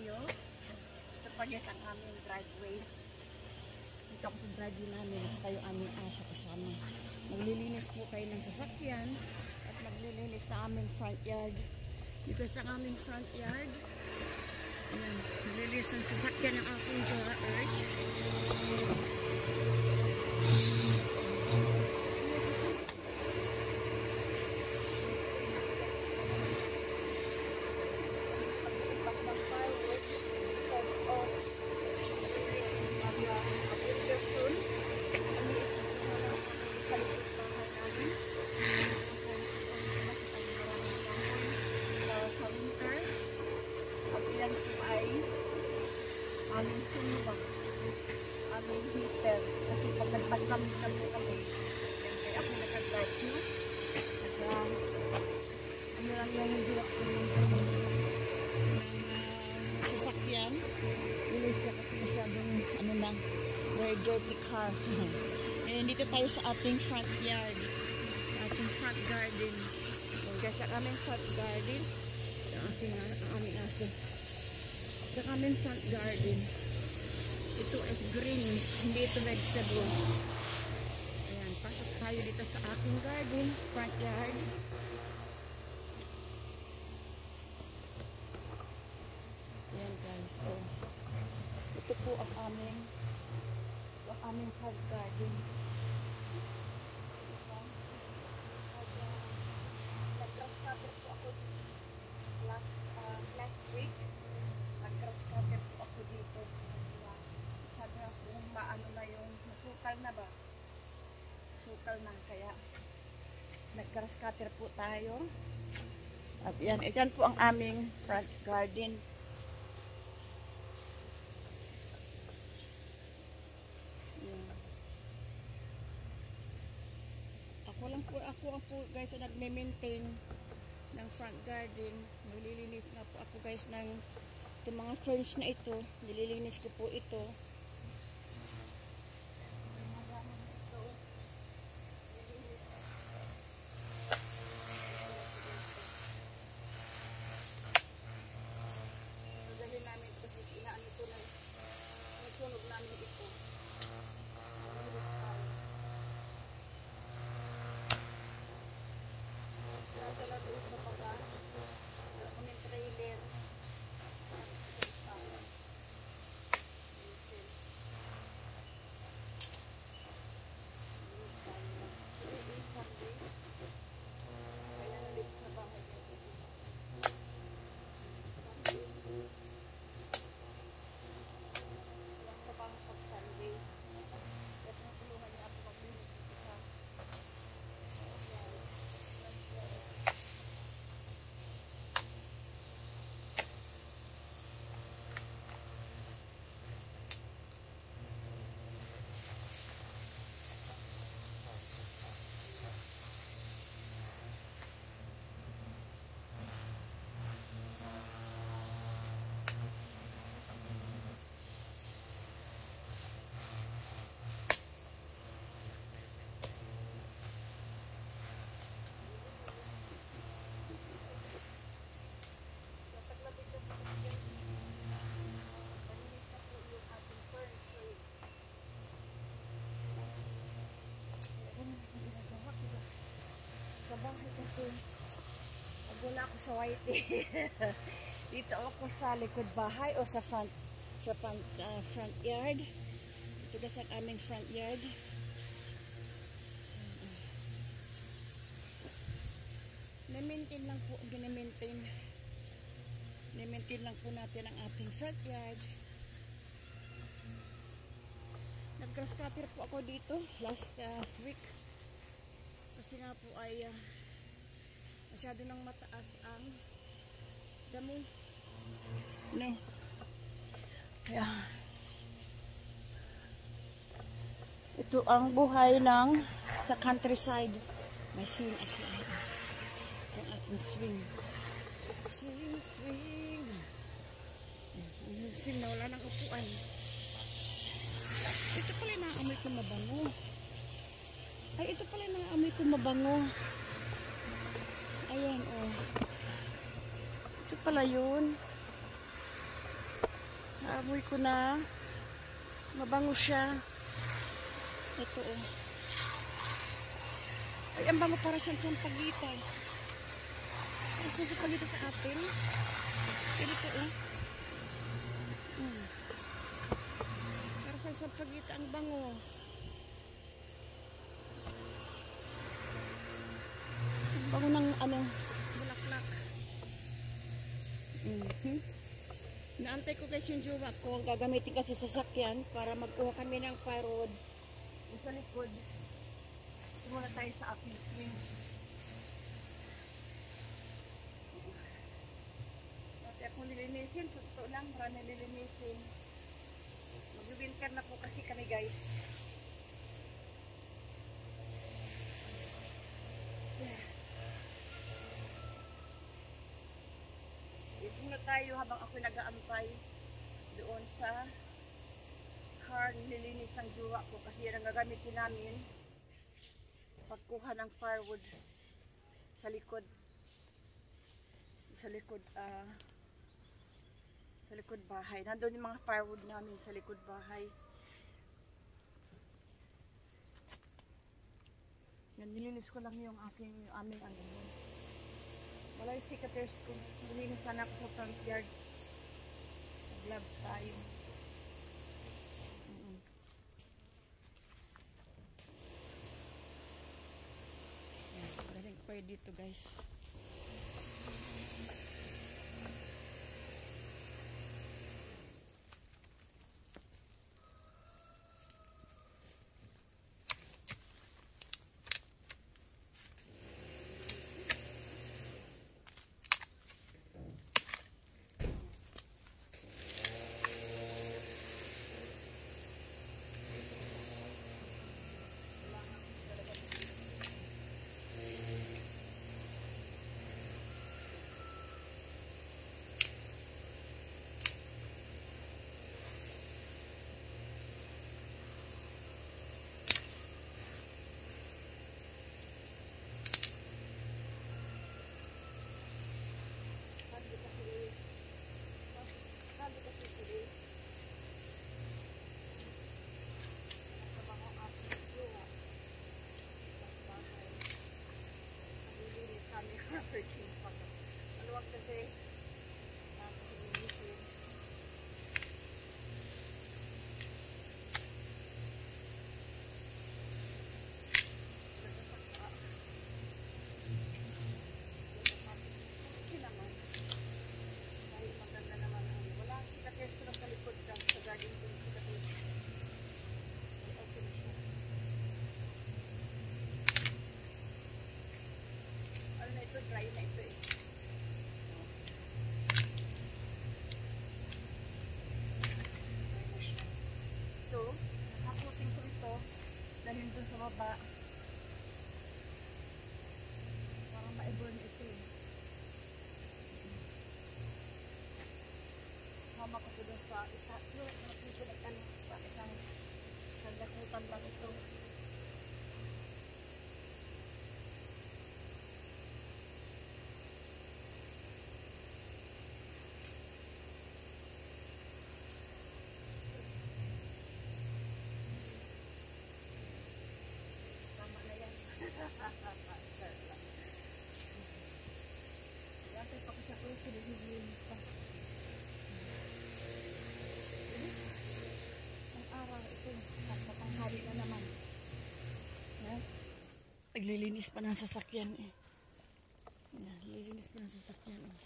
tayo. Ito pa guys ang aming driveway. Dito ako sa driveway namin at saka yung aming aso kasama. Maglilinis po kayo ng sasakyan at maglilinis sa aming front yard. Dito sa aming front yard. Ayan, maglilinis ng sasakyan ng aking drawers. Aming sunog, aming heater, kasi pag nagpagkamit na po kami, yan kaya ako nag-drive nyo. Ano lang yung hindi ako ng sasakyan. Bilis siya kasi masyadong, ano na, very dirty car. Ngayon dito tayo sa ating front yard, sa ating front garden. Kaya sa aming front garden, ang aming aso. Sa aming front garden. Ito is greens, hindi ito vegetables. Ayan, pasok tayo dito sa aking garden, front yard. Ayan guys, so ito po ang aming front garden. Nag-grass cutter po ako last week. Nag-grass cutter po ako dito. Sabi kung maano na yung masukal na ba? Sukal na, kaya nag-grass cutter po tayo. At yan po ang aming front garden. Yan. Ako po guys na nagme-maintain ng front garden. Nililinis nga po ako guys ng itong mga ferns na ito. Nililinis ko po ito. Dahil namin ito kasi inaan ito na nasunog namin ito. Dala doon sa baba. Wala kami trailer. Sa bahay kasi wala ako sa white. Dito ako sa likod bahay o sa front yard. Ito kasi ang aming front yard. Na-maintain lang po, na-maintain lang po natin ang ating front yard. Nag-grass cutter po ako dito last week. Kasi nga po ay masyado nang mataas ang damo. No. Kaya ito ang buhay ng sa countryside. May scene ako. Ang ating swing. Swing, swing. Swing na wala ng upuan. Ito pala naamoy ko mabango. Ay, ito pala naamoy ko mabango. Ayan, oh. Ito pala yun. Naamoy ko na. Mabango siya. Ito oh. Ay, ang bango para siyang sampagita. Ang sampagita sa atin. Ito oh. Para siyang sampagita ang bango. Ang bango ng ano, bulaklak. Naantay ko guys yung jowa ko. Ang gagamitin kasi sa sasakyan para magkuha kami ng firewood. Yung sa likod. Muna tayo sa aking swing. Dati akong nilinisin. Sa totoo lang, marami nilinisin. Mag-winter na po kasi kami guys. Muna tayo habang ako nag-aantay doon sa car. Nililinis ang jowa ko kasi yan ang gagamitin namin pagkuha ng firewood sa likod bahay. Nandun yung mga firewood namin sa likod bahay. Yan, nilinis ko lang yung aming ano. Wala yung secateurs ko. Nilinis sana ako sa front yard. Nag-vlog tayo. Galing ko kayo dito guys. Maluwag kasi linisin. Okay naman. Dahil maganda naman. Wala, sikaters ko lang sa likod sa garden ko yung sikaters. Okay na siya. Ano na ito? Dry na ito eh. Dalhin doon sa baba para ma-burn ito eh. Hama ko doon sa isa sa isang dakutan lang ito. Dati pa kasi ako sinilinis pa. Ang araw ito, nagpapanghali na naman. Naglilinis pa ng sasakyan eh. Naglilinis pa ng sasakyan eh.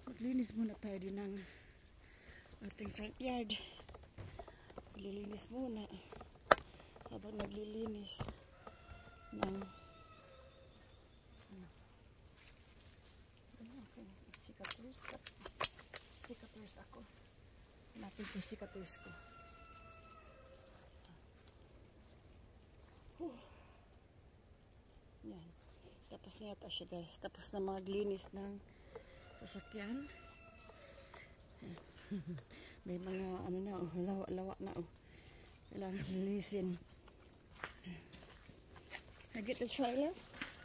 Maglinis muna tayo din ng ating front yard. Maglilinis muna habang naglilinis ng sikaters ako. Hanapin ko sikaters ko. Yan. Tapos na yata siya guys. Tapos na maglinis ng sasakyan. May mga ano na oh, lawa na oh. Kailangan linisin. I get the trailer?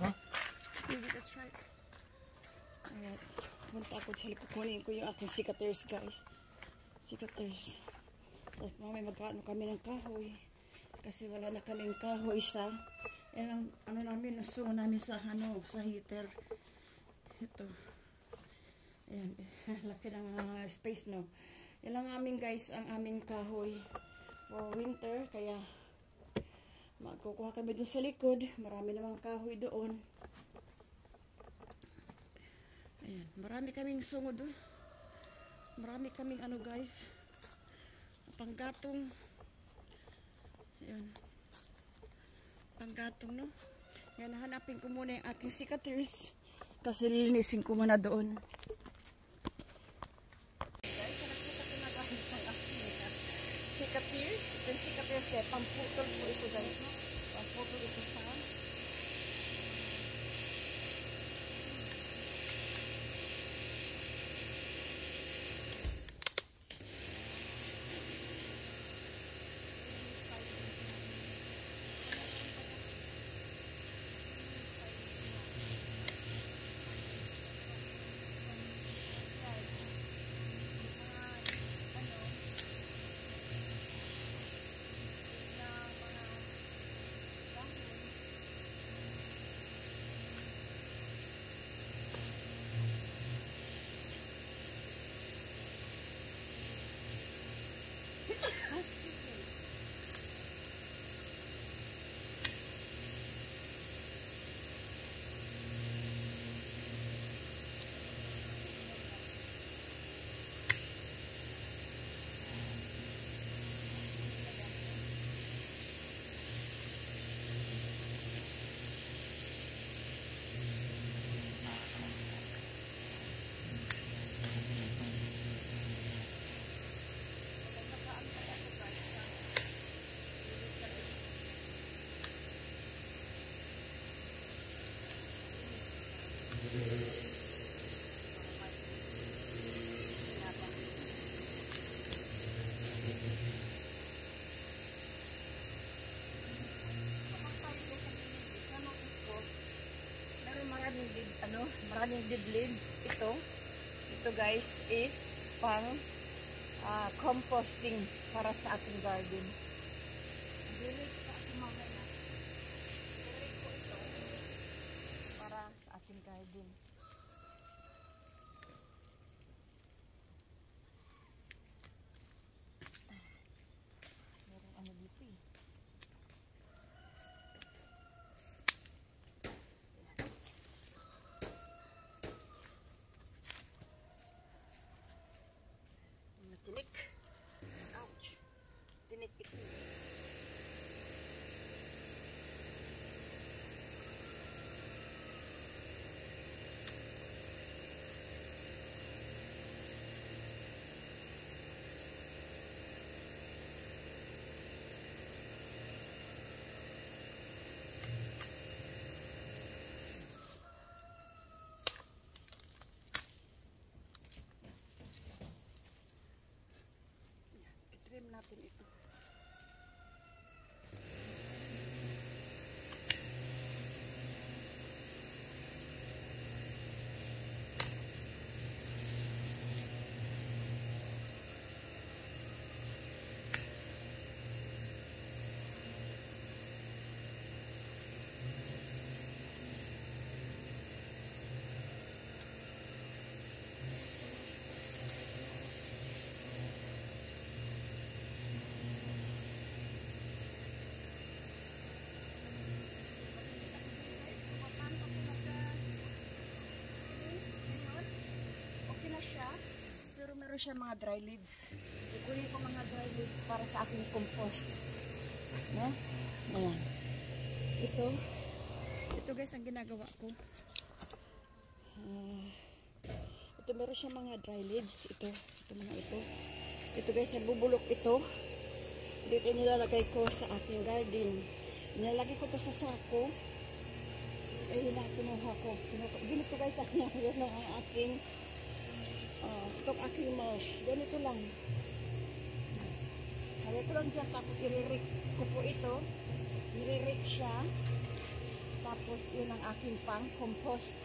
Huh? You get the trailer? Alright. Punta ako sa likod. Kunin ko yung aking secateurs, guys. Secateurs. At mamay magkaano kami ng kahoy. Kasi wala na kaming kahoy sa yan ang ano namin, nasungo namin sa sa heater. Ito. Ayan. Laki ng space, no? Yan lang amin, guys, ang aming kahoy for winter. Kaya magkukuha kami doon sa likod. Marami namang kahoy doon. Ayan. Marami kaming sungo doon. Marami kaming ano, guys, panggatong. Ayan. Panggatong, no? Ngayon, hanapin ko muna yung aking secateurs. Kasi lilinisin ko muna doon. Guys, nakita ko na guys ang aking secateurs. Ito yung secateurs eh. Pamputol po ito, guys, no? Pamputol ito sa maraming didlid. Ito guys is pang composting para sa ating garden. Dilig sa ating mamaya. Dilig ko ito para sa ating garden. Meron ano dito eh. Tinik. Ouch. Tinik ito. Trim natin ito. Meron siya mga dry leaves. Ikunin ko mga dry leaves para sa aking compost. No? Ayan. Ito guys ang ginagawa ko. Ito meron siya mga dry leaves. Ito mga ito. Ito guys, nabubulok ito. Dito nilalagay ko sa aking garden. Nilalagay ko to sa sako. Kinuha ko. Ganito guys, yan ang aking itong aking mouse. Ganito lang. Ganito lang dyan. Tapos i-rake ko po ito. I-rake siya. Tapos yun ang aking pang compost.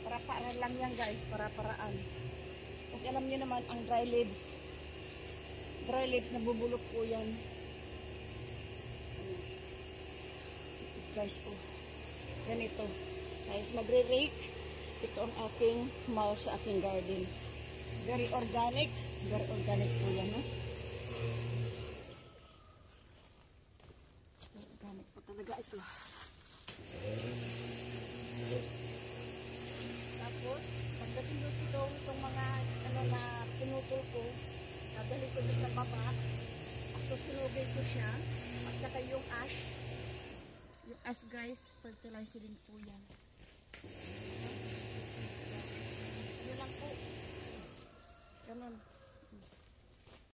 Para-para lang yan guys, para-paraan. Kasi alam niyo naman, ang dry leaves, nabubulok po yan. Guys, oh. Ganito. Guys, magre-rake. Ito ang aking mouse sa aking garden. Very organic. Very organic po yan, no? Organic po talaga ito. Tapos, pagdating dito, itong mga na pinutol ko, dadali ko dito sa baba. At susunugin ko siya. At saka yung ash. Yung as guys, fertilizer din po yan. Yun lang po. Ganun.